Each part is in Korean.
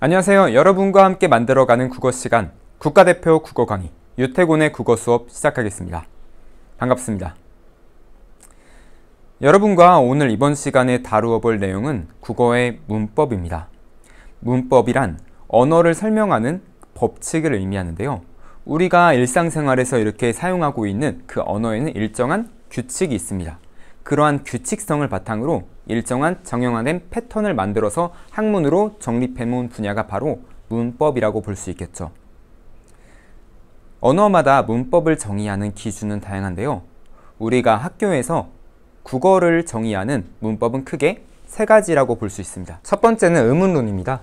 안녕하세요. 여러분과 함께 만들어가는 국어 시간, 국가대표 국어 강의, 유태곤의 국어 수업 시작하겠습니다. 반갑습니다. 여러분과 오늘 이번 시간에 다루어 볼 내용은 국어의 문법입니다. 문법이란 언어를 설명하는 법칙을 의미하는데요. 우리가 일상생활에서 이렇게 사용하고 있는 그 언어에는 일정한 규칙이 있습니다. 그러한 규칙성을 바탕으로 일정한 정형화된 패턴을 만들어서 학문으로 정립해놓은 분야가 바로 문법이라고 볼 수 있겠죠. 언어마다 문법을 정의하는 기준은 다양한데요. 우리가 학교에서 국어를 정의하는 문법은 크게 세 가지라고 볼 수 있습니다. 첫 번째는 의문론입니다.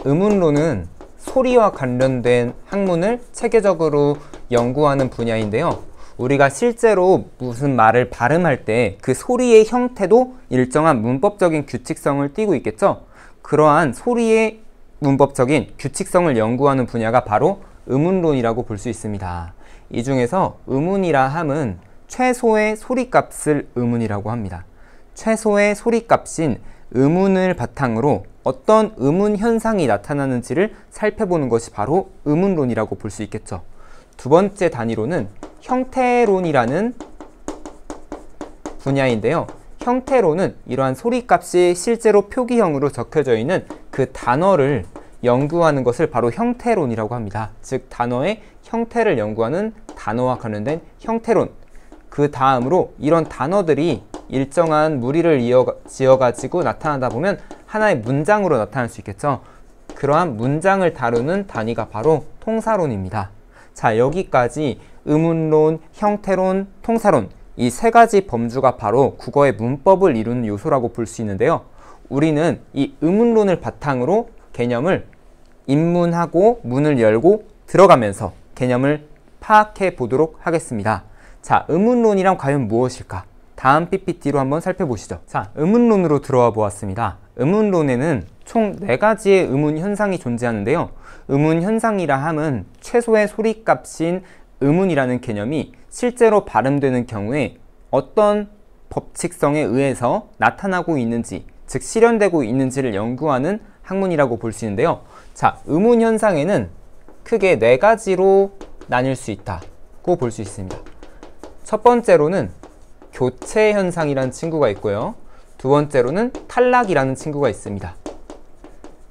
의문론은 소리와 관련된 학문을 체계적으로 연구하는 분야인데요. 우리가 실제로 무슨 말을 발음할 때 그 소리의 형태도 일정한 문법적인 규칙성을 띠고 있겠죠? 그러한 소리의 문법적인 규칙성을 연구하는 분야가 바로 의문론이라고 볼 수 있습니다. 이 중에서 의문이라 함은 최소의 소리값을 의문이라고 합니다. 최소의 소리값인 의문을 바탕으로 어떤 의문 현상이 나타나는지를 살펴보는 것이 바로 의문론이라고 볼 수 있겠죠. 두 번째 단위로는 형태론이라는 분야인데요. 형태론은 이러한 소리값이 실제로 표기형으로 적혀져 있는 그 단어를 연구하는 것을 바로 형태론이라고 합니다. 즉 단어의 형태를 연구하는 단어와 관련된 형태론. 그 다음으로 이런 단어들이 일정한 무리를 지어가지고 나타나다 보면 하나의 문장으로 나타날 수 있겠죠. 그러한 문장을 다루는 단위가 바로 통사론입니다. 자, 여기까지 의문론, 형태론, 통사론 이 세 가지 범주가 바로 국어의 문법을 이루는 요소라고 볼 수 있는데요. 우리는 이 의문론을 바탕으로 개념을 입문하고 문을 열고 들어가면서 개념을 파악해 보도록 하겠습니다. 자, 의문론이란 과연 무엇일까? 다음 PPT로 한번 살펴보시죠. 자, 의문론으로 들어와 보았습니다. 의문론에는 총 4가지의 의문 현상이 존재하는데요. 의문 현상이라 함은 최소의 소리값인 의문이라는 개념이 실제로 발음되는 경우에 어떤 법칙성에 의해서 나타나고 있는지, 즉 실현되고 있는지를 연구하는 학문이라고 볼 수 있는데요. 자, 의문 현상에는 크게 4가지로 나뉠 수 있다고 볼 수 있습니다. 첫 번째로는 교체 현상이라는 친구가 있고요. 두 번째로는 탈락이라는 친구가 있습니다.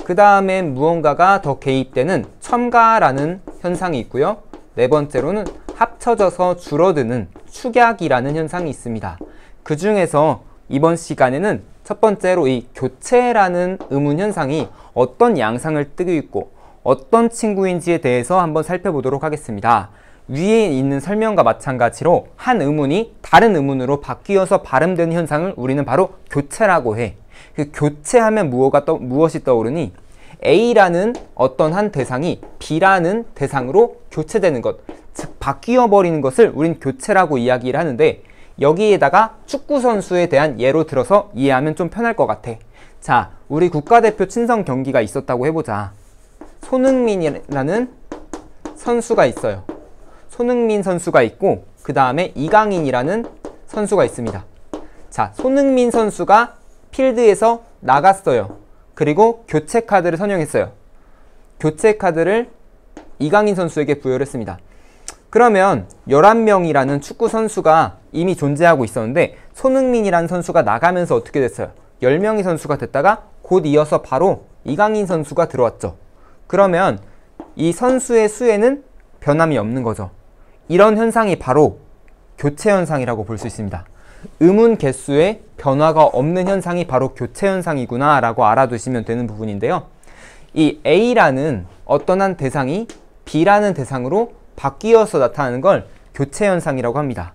그 다음에 무언가가 더 개입되는 첨가라는 현상이 있고요. 네 번째로는 합쳐져서 줄어드는 축약이라는 현상이 있습니다. 그 중에서 이번 시간에는 첫 번째로 이 교체라는 의문 현상이 어떤 양상을 띠고 있고 어떤 친구인지에 대해서 한번 살펴보도록 하겠습니다. 위에 있는 설명과 마찬가지로 한 의문이 다른 의문으로 바뀌어서 발음되는 현상을 우리는 바로 교체라고 해. 그 교체하면 무엇이 떠오르니? A라는 어떤 한 대상이 B라는 대상으로 교체되는 것, 즉 바뀌어 버리는 것을 우린 교체라고 이야기를 하는데, 여기에다가 축구 선수에 대한 예로 들어서 이해하면 좀 편할 것 같아. 자, 우리 국가대표 친선 경기가 있었다고 해보자. 손흥민이라는 선수가 있어요. 손흥민 선수가 있고 그 다음에 이강인이라는 선수가 있습니다. 자, 손흥민 선수가 필드에서 나갔어요. 그리고 교체 카드를 선용했어요. 교체 카드를 이강인 선수에게 부여를 했습니다. 그러면 11명이라는 축구 선수가 이미 존재하고 있었는데 손흥민이라는 선수가 나가면서 어떻게 됐어요? 10명의 선수가 됐다가 곧 이어서 바로 이강인 선수가 들어왔죠. 그러면 이 선수의 수에는 변함이 없는 거죠. 이런 현상이 바로 교체 현상이라고 볼 수 있습니다. 의문 개수에 변화가 없는 현상이 바로 교체 현상이구나 라고 알아두시면 되는 부분인데요. 이 A라는 어떤 한 대상이 B라는 대상으로 바뀌어서 나타나는 걸 교체 현상이라고 합니다.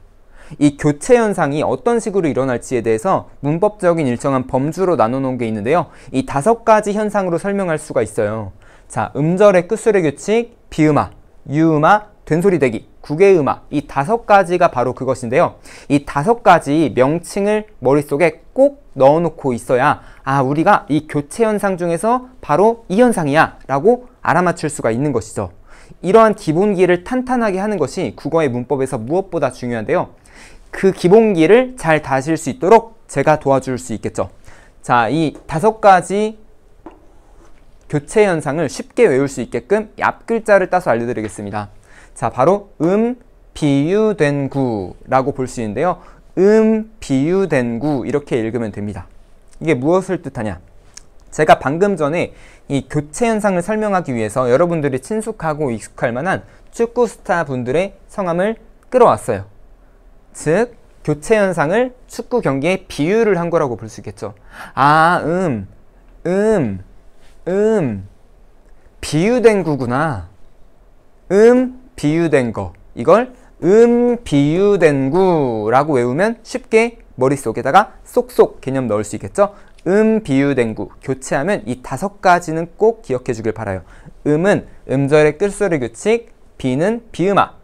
이 교체 현상이 어떤 식으로 일어날지에 대해서 문법적인 일정한 범주로 나눠놓은 게 있는데요. 이 5가지 현상으로 설명할 수가 있어요. 자, 음절의 끝술의 규칙, 비음화, 유음화, 된소리대기, 국외음화, 이 5가지가 바로 그것인데요. 이 5가지 명칭을 머릿속에 꼭 넣어놓고 있어야 우리가 이 교체 현상 중에서 바로 이 현상이야 라고 알아맞힐 수가 있는 것이죠. 이러한 기본기를 탄탄하게 하는 것이 국어의 문법에서 무엇보다 중요한데요. 그 기본기를 잘 다실 수 있도록 제가 도와줄 수 있겠죠. 자, 이 5가지 교체 현상을 쉽게 외울 수 있게끔 앞 글자를 따서 알려드리겠습니다. 자, 바로 비유된 구라고 볼 수 있는데요. 비유된 구 이렇게 읽으면 됩니다. 이게 무엇을 뜻하냐? 제가 방금 전에 이 교체 현상을 설명하기 위해서 여러분들이 친숙하고 익숙할 만한 축구 스타 분들의 성함을 끌어왔어요. 즉, 교체 현상을 축구 경기에 비유를 한 거라고 볼 수 있겠죠. 비유된 구구나. 비유된 거. 이걸 비유된 구라고 외우면 쉽게 머릿속에다가 쏙쏙 개념 넣을 수 있겠죠. 비유된 구. 교체하면 이 5가지는 꼭 기억해 주길 바라요. 은 음절의 끝소리 규칙, 비는 비음화,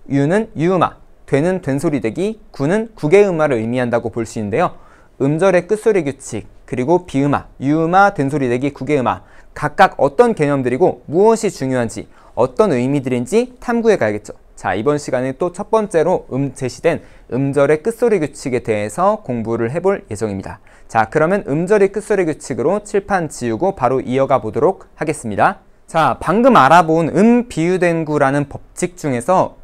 유는 유음화, 되는 된소리 대기, 구는 국외음화를 의미한다고 볼 수 있는데요. 음절의 끝소리 규칙, 그리고 비음화, 유음화, 된소리 대기, 국외음화 각각 어떤 개념들이고 무엇이 중요한지 어떤 의미들인지 탐구해 가야겠죠. 자, 이번 시간에 또 첫 번째로 제시된 음절의 끝소리 규칙에 대해서 공부를 해볼 예정입니다. 자, 그러면 음절의 끝소리 규칙으로 칠판 지우고 바로 이어가 보도록 하겠습니다. 자, 방금 알아본 비유된 구라는 법칙 중에서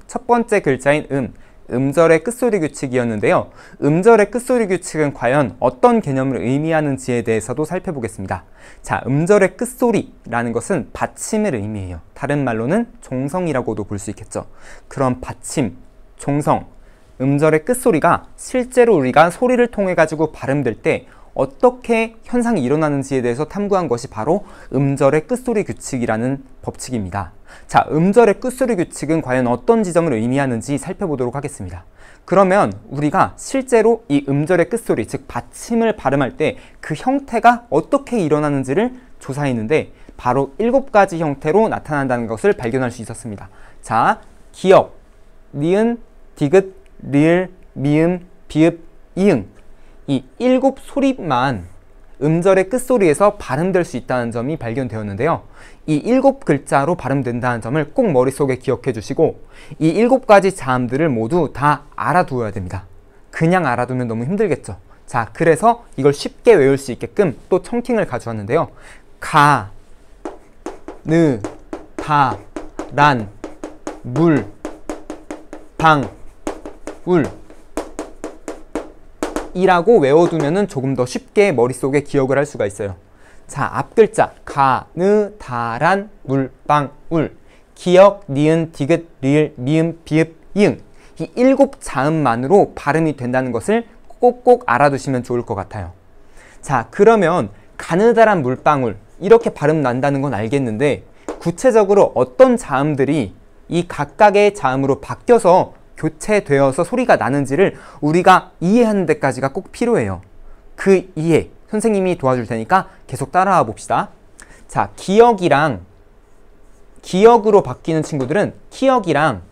첫 번째 글자인 음절의 끝소리 규칙이었는데요. 음절의 끝소리 규칙은 과연 어떤 개념을 의미하는지에 대해서도 살펴보겠습니다. 자, 음절의 끝소리라는 것은 받침을 의미해요. 다른 말로는 종성이라고도 볼 수 있겠죠. 그런 받침, 종성, 음절의 끝소리가 실제로 우리가 소리를 통해 가지고 발음될 때 어떻게 현상이 일어나는지에 대해서 탐구한 것이 바로 음절의 끝소리 규칙이라는 법칙입니다. 자, 음절의 끝소리 규칙은 과연 어떤 지점을 의미하는지 살펴보도록 하겠습니다. 그러면 우리가 실제로 이 음절의 끝소리, 즉 받침을 발음할 때 그 형태가 어떻게 일어나는지를 조사했는데 바로 7가지 형태로 나타난다는 것을 발견할 수 있었습니다. 자, 기역, 니은, 디귿, 리을, 미음, 비읍, 이응 이 7소리만 음절의 끝소리에서 발음될 수 있다는 점이 발견되었는데요. 이 7글자로 발음된다는 점을 꼭 머릿속에 기억해 주시고 이 7가지 자음들을 모두 다 알아두어야 됩니다. 그냥 알아두면 너무 힘들겠죠. 자, 그래서 이걸 쉽게 외울 수 있게끔 또 청킹을 가져왔는데요. 가, 느, 다, 란, 물, 방, 울 이라고 외워두면 조금 더 쉽게 머릿속에 기억을 할 수가 있어요. 자, 앞글자 가, 느, 다, 란, 물, 방, 울 기역, 니은, 디귿, 리을, 미음, 비읍, 이응 이 7자음만으로 발음이 된다는 것을 꼭꼭 알아두시면 좋을 것 같아요. 자, 그러면 가느다란 물방울 이렇게 발음 난다는 건 알겠는데 구체적으로 어떤 자음들이 이 각각의 자음으로 바뀌어서 교체되어서 소리가 나는지를 우리가 이해하는 데까지가 꼭 필요해요. 그 이해 선생님이 도와줄 테니까 계속 따라와 봅시다. 자, 기역으로 바뀌는 친구들은 키역이랑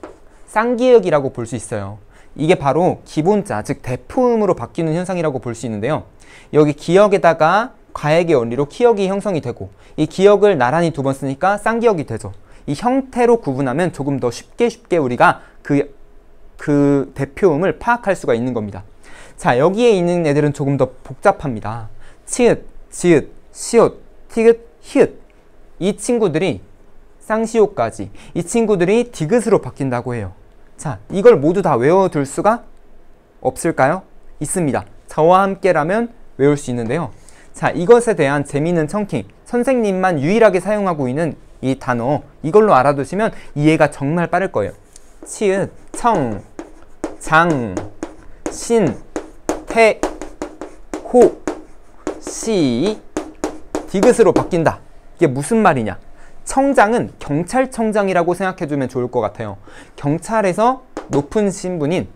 쌍기역이라고 볼 수 있어요. 이게 바로 기본자, 즉 대포음으로 바뀌는 현상이라고 볼 수 있는데요. 여기 기역에다가 가액의 원리로 키역이 형성이 되고 이 기역을 나란히 2번 쓰니까 쌍기역이 되죠. 이 형태로 구분하면 조금 더 쉽게 우리가 그 대표음을 파악할 수가 있는 겁니다. 자, 여기에 있는 애들은 조금 더 복잡합니다. 치읓, 지읒, 시옷, 티귿, 히읗 이 친구들이 쌍시옷까지 이 친구들이 디귿으로 바뀐다고 해요. 자, 이걸 모두 다 외워둘 수가 없을까요? 있습니다. 저와 함께라면 외울 수 있는데요. 자, 이것에 대한 재미있는 청킹 선생님만 유일하게 사용하고 있는 이 단어 이걸로 알아두시면 이해가 정말 빠를 거예요. 치읓, 청, 장, 신, 태, 호, 시, 디귿으로 바뀐다. 이게 무슨 말이냐? 청장은 경찰청장이라고 생각해주면 좋을 것 같아요. 경찰에서 높은 신분인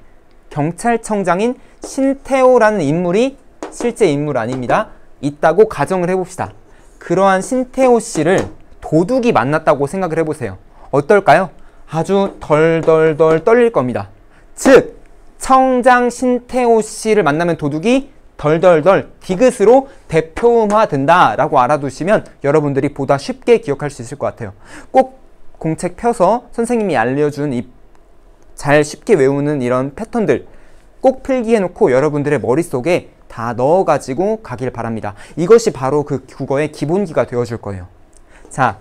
경찰청장인 신태호라는 인물이 실제 인물 아닙니다. 있다고 가정을 해봅시다. 그러한 신태호 씨를 도둑이 만났다고 생각을 해보세요. 어떨까요? 아주 덜덜덜 떨릴 겁니다. 즉, 청장 신태호 씨를 만나면 도둑이 덜덜덜 디귿으로 대표음화 된다라고 알아두시면 여러분들이 보다 쉽게 기억할 수 있을 것 같아요. 꼭 공책 펴서 선생님이 알려준 이 잘 쉽게 외우는 이런 패턴들 꼭 필기해놓고 여러분들의 머릿속에 다 넣어가지고 가길 바랍니다. 이것이 바로 그 국어의 기본기가 되어줄 거예요. 자,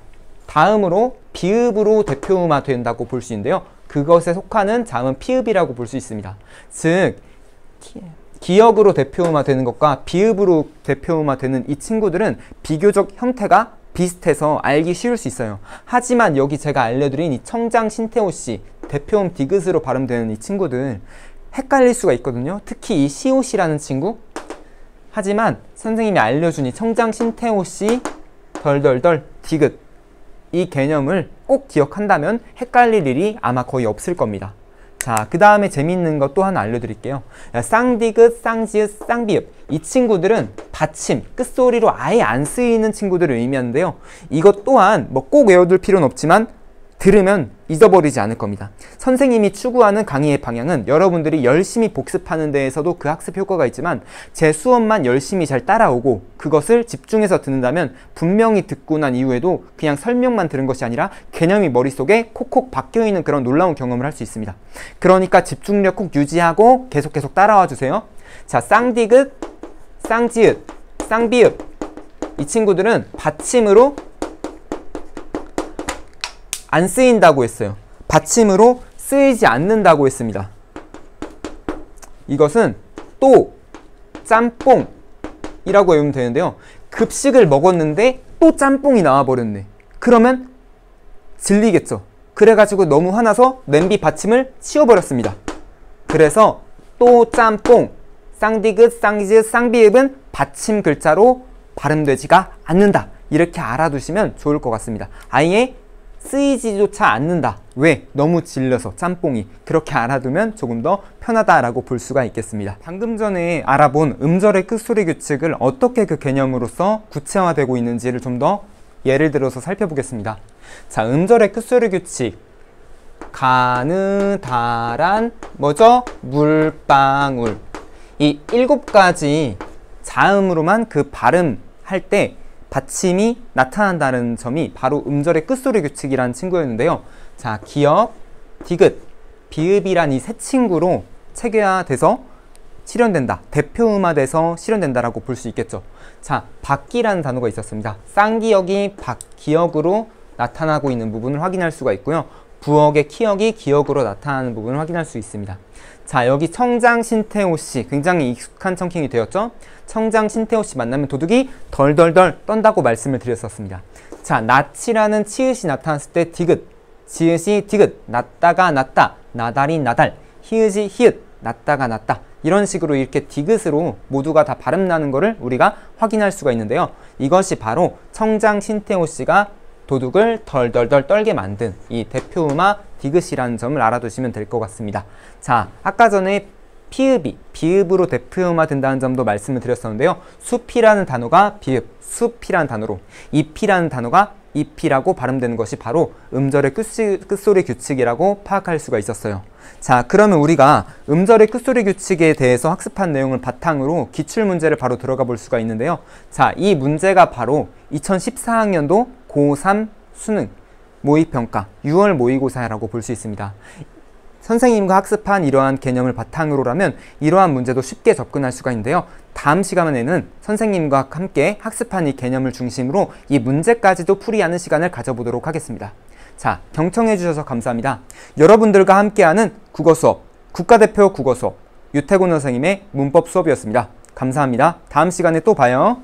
다음으로 비읍으로 대표음화 된다고 볼 수 있는데요. 그것에 속하는 자음은 피읍이라고 볼 수 있습니다. 즉, 기역으로 대표음화 되는 것과 비읍으로 대표음화 되는 이 친구들은 비교적 형태가 비슷해서 알기 쉬울 수 있어요. 하지만 여기 제가 알려드린 이 청장 신태호씨, 대표음 디귿으로 발음되는 이 친구들 헷갈릴 수가 있거든요. 특히 이 시옷이라는 친구. 하지만 선생님이 알려준 이 청장 신태호씨 덜덜덜 디귿, 이 개념을 꼭 기억한다면 헷갈릴 일이 아마 거의 없을 겁니다. 자, 그 다음에 재미있는 것 또 하나 알려드릴게요. 쌍디귿, 쌍지읒, 쌍비읍, 이 친구들은 받침, 끝소리로 아예 안 쓰이는 친구들을 의미하는데요. 이것 또한 뭐 꼭 외워둘 필요는 없지만 들으면 잊어버리지 않을 겁니다. 선생님이 추구하는 강의의 방향은 여러분들이 열심히 복습하는 데에서도 그 학습 효과가 있지만 제 수업만 열심히 잘 따라오고 그것을 집중해서 듣는다면 분명히 듣고 난 이후에도 그냥 설명만 들은 것이 아니라 개념이 머릿속에 콕콕 박혀있는 그런 놀라운 경험을 할 수 있습니다. 그러니까 집중력 꼭 유지하고 계속 따라와 주세요. 자, 쌍디귿, 쌍지읒, 쌍비읍, 이 친구들은 받침으로 안 쓰인다고 했어요. 받침으로 쓰이지 않는다고 했습니다. 이것은 또 짬뽕이라고 외우면 되는데요. 급식을 먹었는데 또 짬뽕이 나와버렸네. 그러면 질리겠죠. 그래가지고 너무 화나서 냄비 받침을 치워버렸습니다. 그래서 또 짬뽕, 쌍디귿, 쌍지읒, 쌍비읍은 받침 글자로 발음되지가 않는다. 이렇게 알아두시면 좋을 것 같습니다. 아예 쓰이지조차 않는다. 왜? 너무 질려서 짬뽕이. 그렇게 알아두면 조금 더 편하다라고 볼 수가 있겠습니다. 방금 전에 알아본 음절의 끝소리 규칙을 어떻게 그 개념으로서 구체화되고 있는지를 좀 더 예를 들어서 살펴보겠습니다. 자, 음절의 끝소리 규칙. 가느다란 뭐죠? 물방울. 이 7가지 자음으로만 그 발음할 때 받침이 나타난다는 점이 바로 음절의 끝소리 규칙이라는 친구였는데요. 자, 기역, 디귿, 비읍이란 이 세 친구로 체계화돼서 실현된다. 대표음화돼서 실현된다라고 볼 수 있겠죠. 자, 박기라는 단어가 있었습니다. 쌍기역이 박기역으로 나타나고 있는 부분을 확인할 수가 있고요. 부역의 키역이 기역으로 나타나는 부분을 확인할 수 있습니다. 자, 여기 청장 신태호씨 굉장히 익숙한 청킹이 되었죠. 청장 신태호씨 만나면 도둑이 덜덜덜 떤다고 말씀을 드렸었습니다. 자, 낯이라는 치읓이 나타났을 때 디귿, 지읒이 디귿, 낫다가 낫다, 나달이 나달, 히읗이 히읗, 낫다가 낫다, 이런 식으로 이렇게 디귿으로 모두가 다 발음 나는 것을 우리가 확인할 수가 있는데요. 이것이 바로 청장 신태호씨가 도둑을 덜덜덜 떨게 만든 이 대표음화 디귿이라는 점을 알아두시면 될 것 같습니다. 자, 아까 전에 피읍이 비읍으로 대표음화 된다는 점도 말씀을 드렸었는데요. 숲이라는 단어가 비읍, 숲이라는 단어로, 잎이라는 단어가 잎이라고 발음되는 것이 바로 음절의 끝소리 규칙이라고 파악할 수가 있었어요. 자, 그러면 우리가 음절의 끝소리 규칙에 대해서 학습한 내용을 바탕으로 기출문제를 바로 들어가 볼 수가 있는데요. 자, 이 문제가 바로 2014학년도 고3 수능 모의평가 6월 모의고사라고 볼 수 있습니다. 선생님과 학습한 이러한 개념을 바탕으로라면 이러한 문제도 쉽게 접근할 수가 있는데요. 다음 시간에는 선생님과 함께 학습한 이 개념을 중심으로 이 문제까지도 풀이하는 시간을 가져보도록 하겠습니다. 자, 경청해 주셔서 감사합니다. 여러분들과 함께하는 국어 수업, 국가대표 국어 수업 유태곤 선생님의 문법 수업이었습니다. 감사합니다. 다음 시간에 또 봐요.